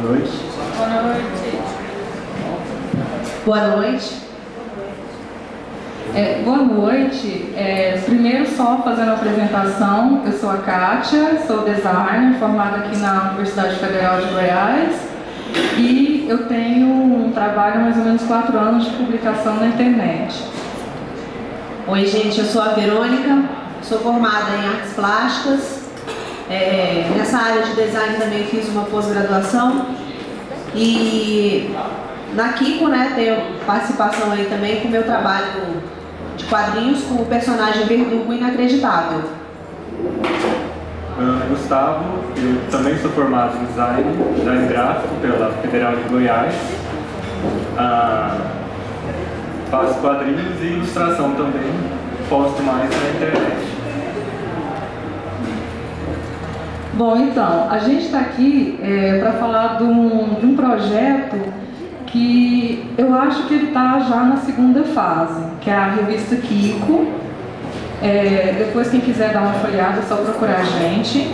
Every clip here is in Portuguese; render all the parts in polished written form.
noite. Boa noite. Boa noite. Boa noite. Primeiro, só fazendo a apresentação, eu sou a Kátia, sou designer, formada aqui na Universidade Federal de Goiás e eu tenho um trabalho há mais ou menos 4 anos de publicação na internet. Oi, gente, eu sou a Verônica, sou formada em artes plásticas. Nessa área de design também fiz uma pós-graduação e na Kiko, né, tenho participação aí também com o meu trabalho de quadrinhos com o personagem Verdugo Inacreditável. Meu nome é Gustavo, eu também sou formado em design gráfico pela Federal de Goiás. Faço quadrinhos e ilustração também, posto mais na internet. Bom, então, a gente está aqui para falar de um projeto que eu acho que ele está já na segunda fase, que é a revista Kiko. Depois, quem quiser dar uma folhada, é só procurar a gente.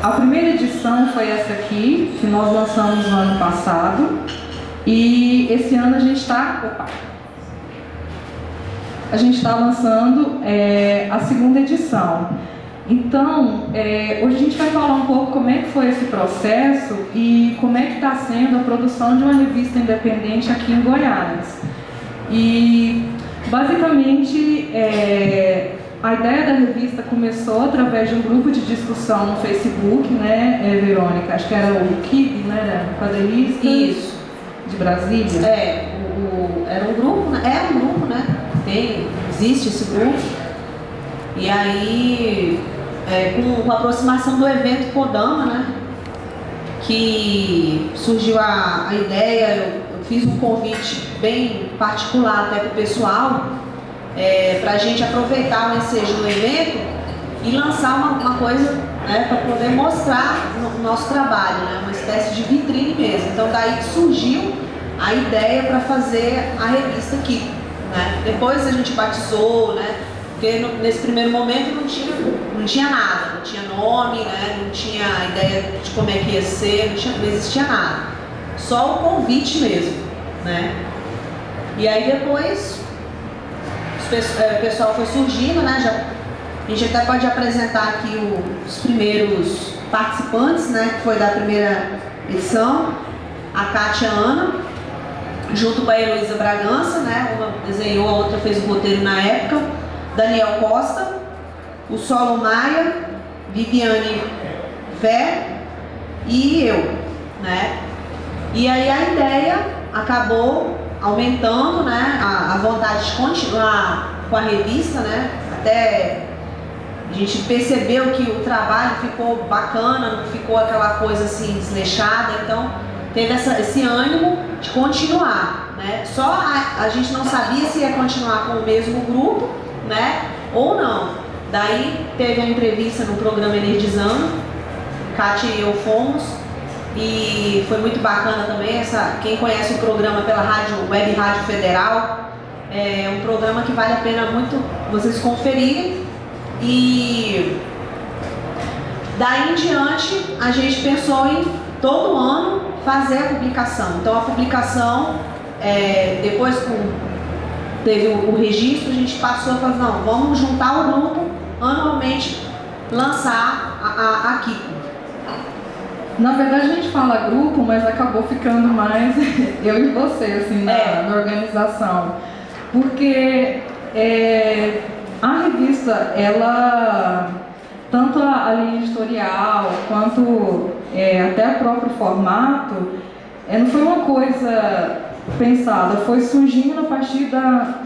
A primeira edição foi essa aqui, que nós lançamos no ano passado. E esse ano a gente está lançando a segunda edição. Então, hoje a gente vai falar um pouco como é que foi esse processo e como é que está sendo a produção de uma revista independente aqui em Goiás. E, basicamente, a ideia da revista começou através de um grupo de discussão no Facebook, né, Verônica? Acho que era o KIB, né, quadrinista. Isso. De Brasília. Era um grupo, né? Existe esse grupo. E aí, com a aproximação do evento Kodama, né, que surgiu a ideia, eu fiz um convite bem particular até para o pessoal, para a gente aproveitar o ensejo do evento e lançar uma coisa, né, para poder mostrar o nosso trabalho, né, uma espécie de vitrine mesmo. Então daí que surgiu a ideia para fazer a revista Kiko, né. Depois a gente batizou, né, porque nesse primeiro momento não tinha nada, não tinha nome, né, não tinha ideia de como é que ia ser, não existia nada. Só o convite mesmo, né. E aí depois o pessoal foi surgindo, né, a gente até pode apresentar aqui os primeiros participantes, né, que foi da primeira edição, a Kátia Ana, junto com a Heloísa Bragança, né, uma desenhou, a outra fez o roteiro na época, Daniel Costa, o Solo Maia, Viviane Vé e eu, né? E aí a ideia acabou aumentando, né, a vontade de continuar com a revista, né? Até a gente percebeu que o trabalho ficou bacana, não ficou aquela coisa assim desleixada, então teve esse ânimo de continuar, né? Só a gente não sabia se ia continuar com o mesmo grupo, né, ou não. Daí teve a entrevista no programa Energizando, Kátia e eu fomos, e foi muito bacana também. Quem conhece o programa pela Web Rádio Federal, é um programa que vale a pena muito vocês conferirem. E daí em diante a gente pensou em todo ano fazer a publicação. Então a publicação, depois teve o registro, a gente passou a falar, não, vamos juntar o grupo, anualmente lançar a Kiko. Na verdade a gente fala grupo, mas acabou ficando mais eu e você, assim, na organização. Porque a revista, ela, tanto a linha editorial, quanto até o próprio formato, não foi uma coisa pensada, foi surgindo a partir da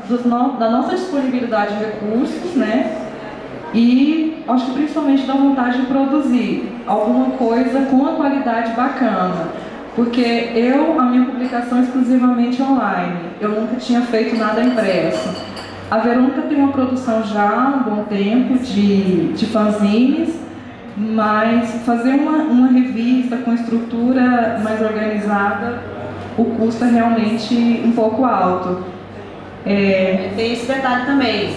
nossa disponibilidade de recursos, né? E acho que principalmente da vontade de produzir alguma coisa com a qualidade bacana. Porque a minha publicação é exclusivamente online, eu nunca tinha feito nada impresso. A Verônica tem uma produção já há um bom tempo de fanzines, mas fazer uma revista com estrutura mais organizada, o custo é realmente um pouco alto. Tem esse detalhe também,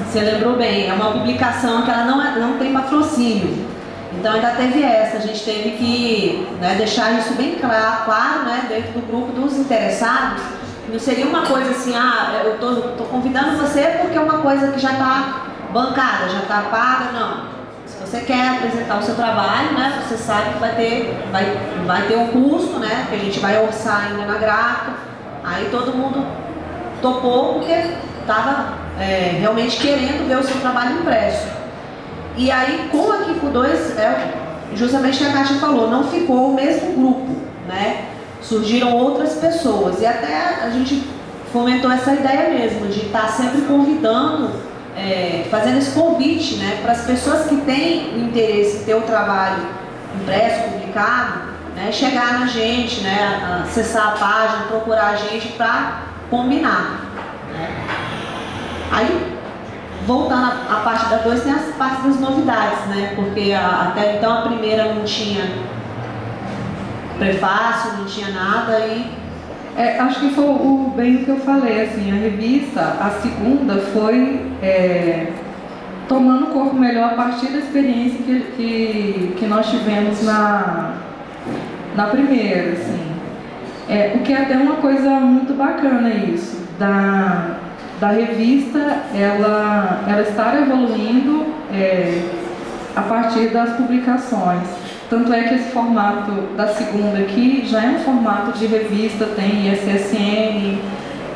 você lembrou bem, é uma publicação que ela não tem patrocínio. Então ainda teve essa, a gente teve que, né, deixar isso bem claro, né, dentro do grupo dos interessados. Não seria uma coisa assim, eu tô convidando você porque é uma coisa que já está bancada, já está paga, não. Se você quer apresentar o seu trabalho, né, você sabe que vai ter um custo, né, que a gente vai orçar ainda na gráfica. Aí todo mundo topou porque estava realmente querendo ver o seu trabalho impresso. E aí, com a Kiko 2, justamente o que a Kátia falou, não ficou o mesmo grupo, né? Surgiram outras pessoas. E até a gente fomentou essa ideia mesmo, de estar sempre convidando, fazendo esse convite, né, para as pessoas que têm interesse em ter o trabalho impresso, publicado, né, chegar na gente, né, acessar a página, procurar a gente para combinar. Né? Aí, voltando à parte da 2, tem as partes das novidades, né? Porque até então a primeira não tinha prefácio, não tinha nada e... acho que foi bem o que eu falei, assim, a revista, a segunda foi tomando um corpo melhor a partir da experiência que nós tivemos na primeira, assim. O que é até uma coisa muito bacana isso, da revista, ela estar evoluindo a partir das publicações. Tanto é que esse formato da segunda aqui já é um formato de revista, tem ISSN,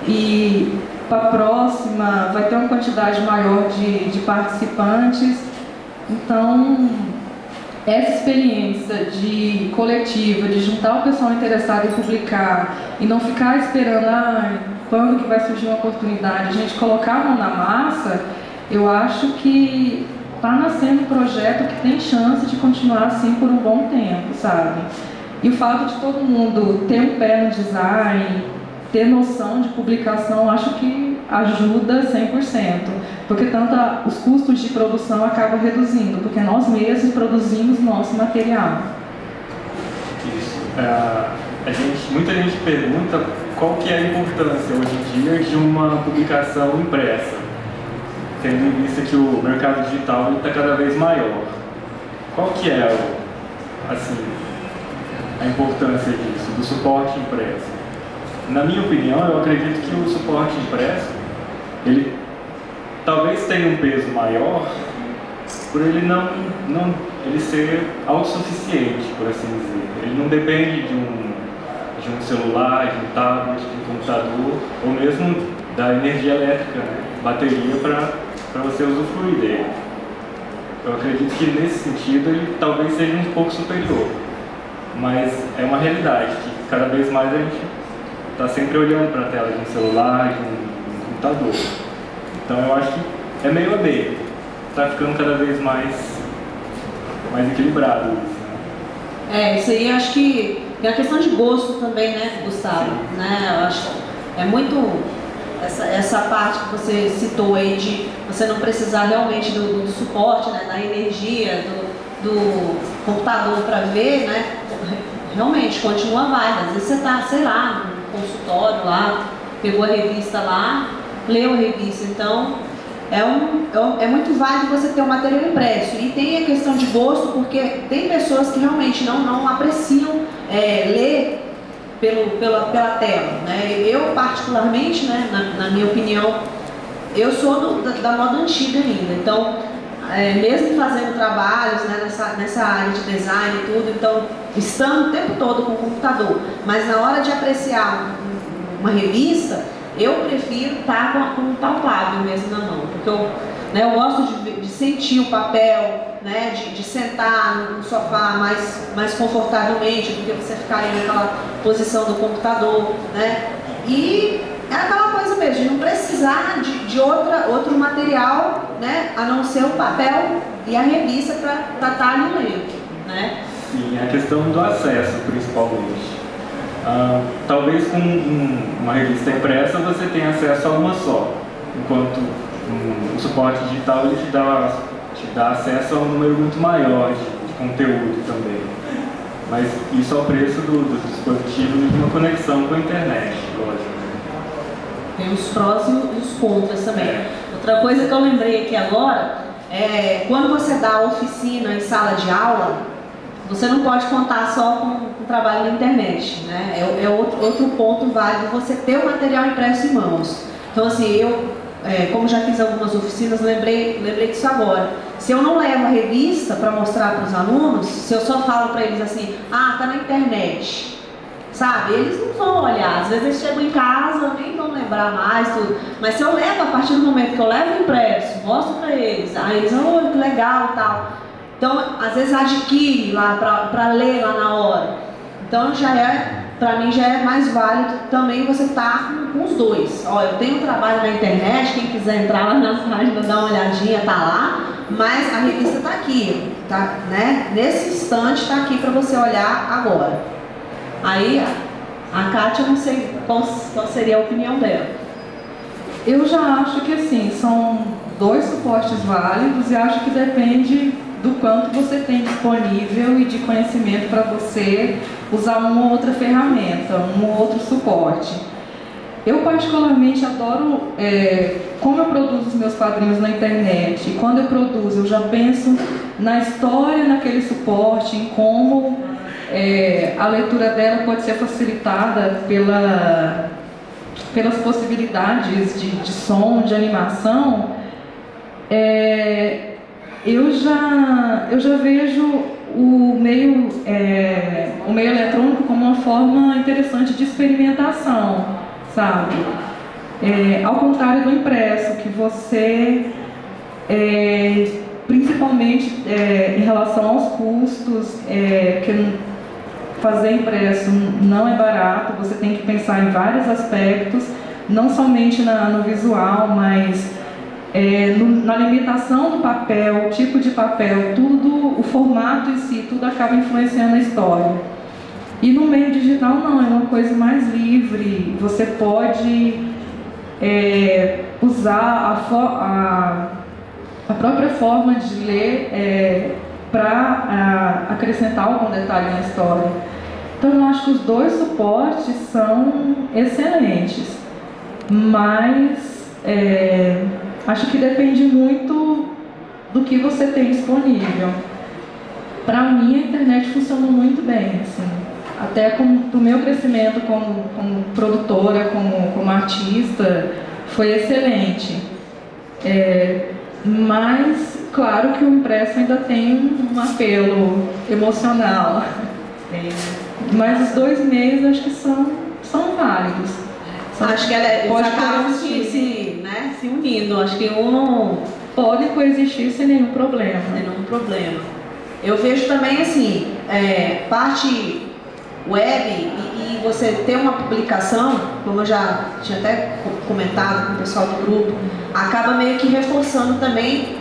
e para a próxima vai ter uma quantidade maior de participantes. Então, essa experiência de coletiva, de juntar o pessoal interessado em publicar e não ficar esperando quando que vai surgir uma oportunidade, a gente colocar a mão na massa, eu acho que está nascendo um projeto que tem chance de continuar assim por um bom tempo, sabe? E o fato de todo mundo ter um pé no design, ter noção de publicação, acho que ajuda 100%, porque tanto os custos de produção acabam reduzindo, porque nós mesmos produzimos nosso material. Isso. Muita gente pergunta qual que é a importância hoje em dia de uma publicação impressa, tendo em vista que o mercado digital está cada vez maior. Qual que é a importância disso, do suporte impresso? Na minha opinião, eu acredito que o suporte impresso, ele talvez tenha um peso maior por ele ele ser autossuficiente, por assim dizer. Ele não depende de um celular, de um tablet, de um computador, ou mesmo da energia elétrica, né? Bateria para você usufruir dele. Eu acredito que nesse sentido ele talvez seja um pouco superior, mas é uma realidade que cada vez mais a gente está sempre olhando para a tela de um celular, de um computador. Então eu acho que é meio a meio, está ficando cada vez mais equilibrado isso, né? Isso aí acho que é uma questão de gosto também, né, Gustavo? Né? Eu acho que é muito essa parte que você citou aí de você não precisar realmente do suporte, né, da energia, do computador para ver, né? Realmente continua válida. Às vezes você está, sei lá, no consultório lá, pegou a revista lá, leu a revista, então é muito válido você ter um material impresso. E tem a questão de gosto, porque tem pessoas que realmente não apreciam ler pela tela, né? Eu particularmente, né, na minha opinião, eu sou da moda antiga ainda, então mesmo fazendo trabalhos, né, nessa área de design e tudo, então estando o tempo todo com o computador, mas na hora de apreciar uma revista, eu prefiro estar com o palpável mesmo na mão, porque eu gosto de sentir o papel, né, de sentar no sofá mais confortavelmente do que você ficar aí naquela posição do computador, né? E é aquela coisa mesmo, de não precisar de outro material, né, a não ser o papel e a revista para estar ali lendo, né? Sim, a questão do acesso, principalmente. Talvez com uma revista impressa você tenha acesso a uma só, enquanto o suporte digital ele te dá acesso a um número muito maior de conteúdo também. Mas isso ao preço do dispositivo e de uma conexão com a internet, lógico. Tem os prós e os contras também. Outra coisa que eu lembrei aqui agora quando você dá oficina em sala de aula, você não pode contar só com o trabalho na internet, né? Outro ponto válido você ter o material impresso em mãos. Então, assim, como já fiz algumas oficinas, lembrei disso agora. Se eu não levo a revista para mostrar para os alunos, se eu só falo para eles assim, tá na internet, sabe? Eles não vão olhar, às vezes eles chegam em casa, nem vão lembrar mais tudo. Mas se eu levo, a partir do momento que eu levo impresso, mostro para eles, aí eles, que legal e tal. Então, às vezes adquire lá para ler lá na hora. Então, para mim já é mais válido também você estar com os dois. Eu tenho um trabalho na internet, quem quiser entrar lá na página, dar uma olhadinha, tá lá. Mas a revista está aqui, tá, né? Nesse instante está aqui para você olhar agora. Aí, a Kátia, eu não sei qual seria a opinião dela. Eu já acho que assim, são dois suportes válidos e acho que depende do quanto você tem disponível e de conhecimento para você usar uma ou outra ferramenta, um ou outro suporte. Eu particularmente adoro, como eu produzo os meus quadrinhos na internet, e quando eu produzo eu já penso na história naquele suporte, em como a leitura dela pode ser facilitada pelas possibilidades de som, de animação. Eu já vejo o meio eletrônico como uma forma interessante de experimentação, sabe? Ao contrário do impresso, que você, principalmente em relação aos custos, que fazer impresso não é barato, você tem que pensar em vários aspectos, não somente no visual, mas na limitação do papel, o tipo de papel, tudo, o formato em si, tudo acaba influenciando a história. E no meio digital não, é uma coisa mais livre, você pode usar a própria forma de ler para acrescentar algum detalhe na história. Então eu acho que os dois suportes são excelentes, mas acho que depende muito do que você tem disponível. Para mim, a internet funcionou muito bem, assim. Até do meu crescimento como produtora, como artista, foi excelente. Mas, claro que o impresso ainda tem um apelo emocional. Mas os dois meios acho que são válidos. Acho que eles acabam se unindo. Acho que um pode coexistir sem nenhum problema. Eu vejo também assim, parte web e você ter uma publicação, como eu já tinha até comentado com o pessoal do grupo, acaba meio que reforçando também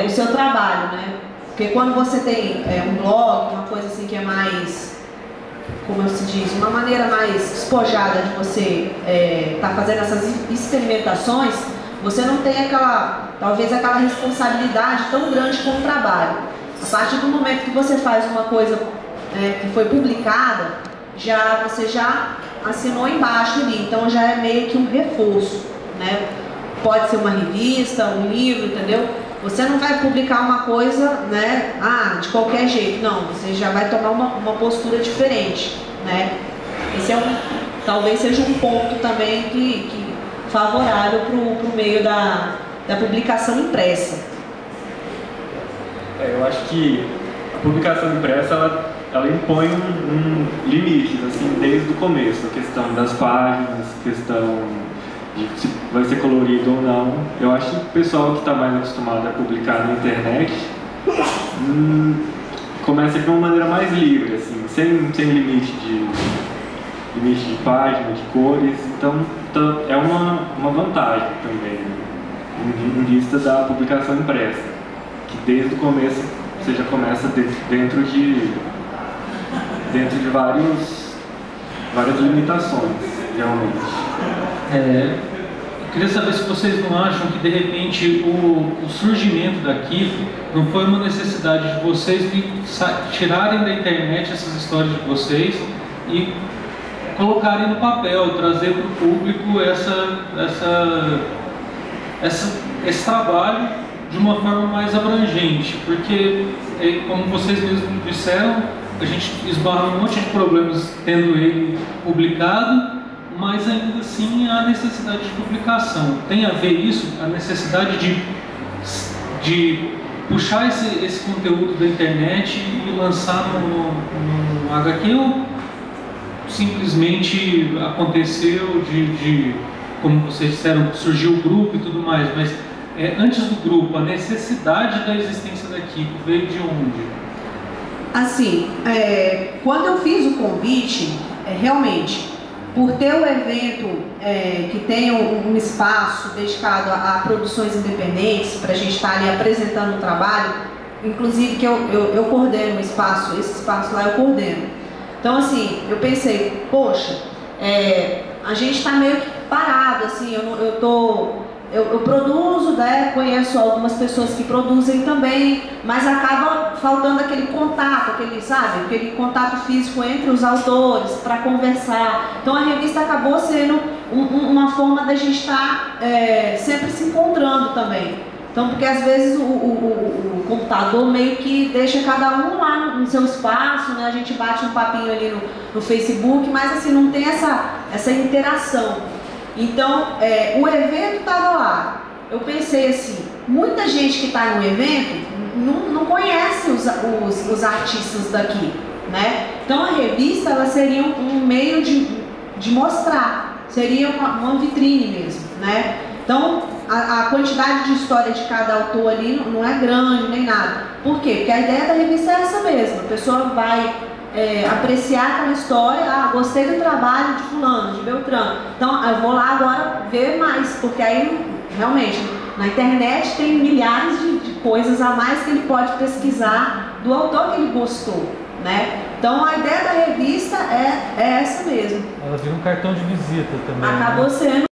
o seu trabalho, né? Porque quando você tem um blog, uma coisa assim que é mais, como se diz, uma maneira mais despojada de você estar fazendo essas experimentações, você não tem talvez aquela responsabilidade tão grande com o trabalho. A partir do momento que você faz uma coisa que foi publicada, você já assinou embaixo ali, então já é meio que um reforço, né? Pode ser uma revista, um livro, entendeu? Você não vai publicar uma coisa, né, de qualquer jeito, não, você já vai tomar uma postura diferente, né? Esse talvez seja um ponto também que favorável para o meio da publicação impressa. Eu acho que a publicação impressa ela impõe limites, assim, desde o começo, a questão das páginas, questão de se vai ser colorido ou não. Eu acho que o pessoal que está mais acostumado a publicar na internet começa de uma maneira mais livre, assim, sem limite de página, de cores. Então é uma vantagem também, em vista da publicação impressa, que desde o começo você já começa dentro de várias limitações, realmente. Eu queria saber se vocês não acham que de repente o surgimento daqui não foi uma necessidade de vocês de tirarem da internet essas histórias de vocês e colocarem no papel, trazer para o público esse trabalho de uma forma mais abrangente, porque, como vocês mesmos disseram, a gente esbarra um monte de problemas tendo ele publicado, mas ainda assim há necessidade de publicação. Tem a ver isso, a necessidade de puxar esse conteúdo da internet e lançar no HQ, ou simplesmente aconteceu como vocês disseram, surgiu o grupo e tudo mais, mas antes do grupo, a necessidade da existência da Kiko veio de onde? Assim, quando eu fiz o convite, realmente, por ter um evento que tem um espaço dedicado a produções independentes, para a gente estar ali apresentando o trabalho, inclusive que eu coordeno esse espaço lá eu coordeno. Então, assim, eu pensei, poxa, a gente está meio que parado, assim, eu produzo, né, conheço algumas pessoas que produzem também, mas acaba faltando aquele contato, aquele contato físico entre os autores para conversar. Então a revista acabou sendo uma forma da gente estar sempre se encontrando também. Então, porque às vezes o computador meio que deixa cada um lá no seu espaço, né? A gente bate um papinho ali no Facebook, mas assim, não tem essa interação. Então, o evento estava lá. Eu pensei assim, muita gente que está no evento não conhece os artistas daqui, né? Então a revista ela seria um meio de mostrar, seria uma vitrine mesmo, né? Então a quantidade de história de cada autor ali não é grande nem nada. Por quê? Porque a ideia da revista é essa mesma. A pessoa vai apreciar aquela história, gostei do trabalho de fulano, de Beltrano, então eu vou lá agora ver mais, porque aí realmente na internet tem milhares de coisas a mais que ele pode pesquisar do autor que ele gostou, né? Então a ideia da revista é essa mesmo. Ela vira um cartão de visita também. Acabou sendo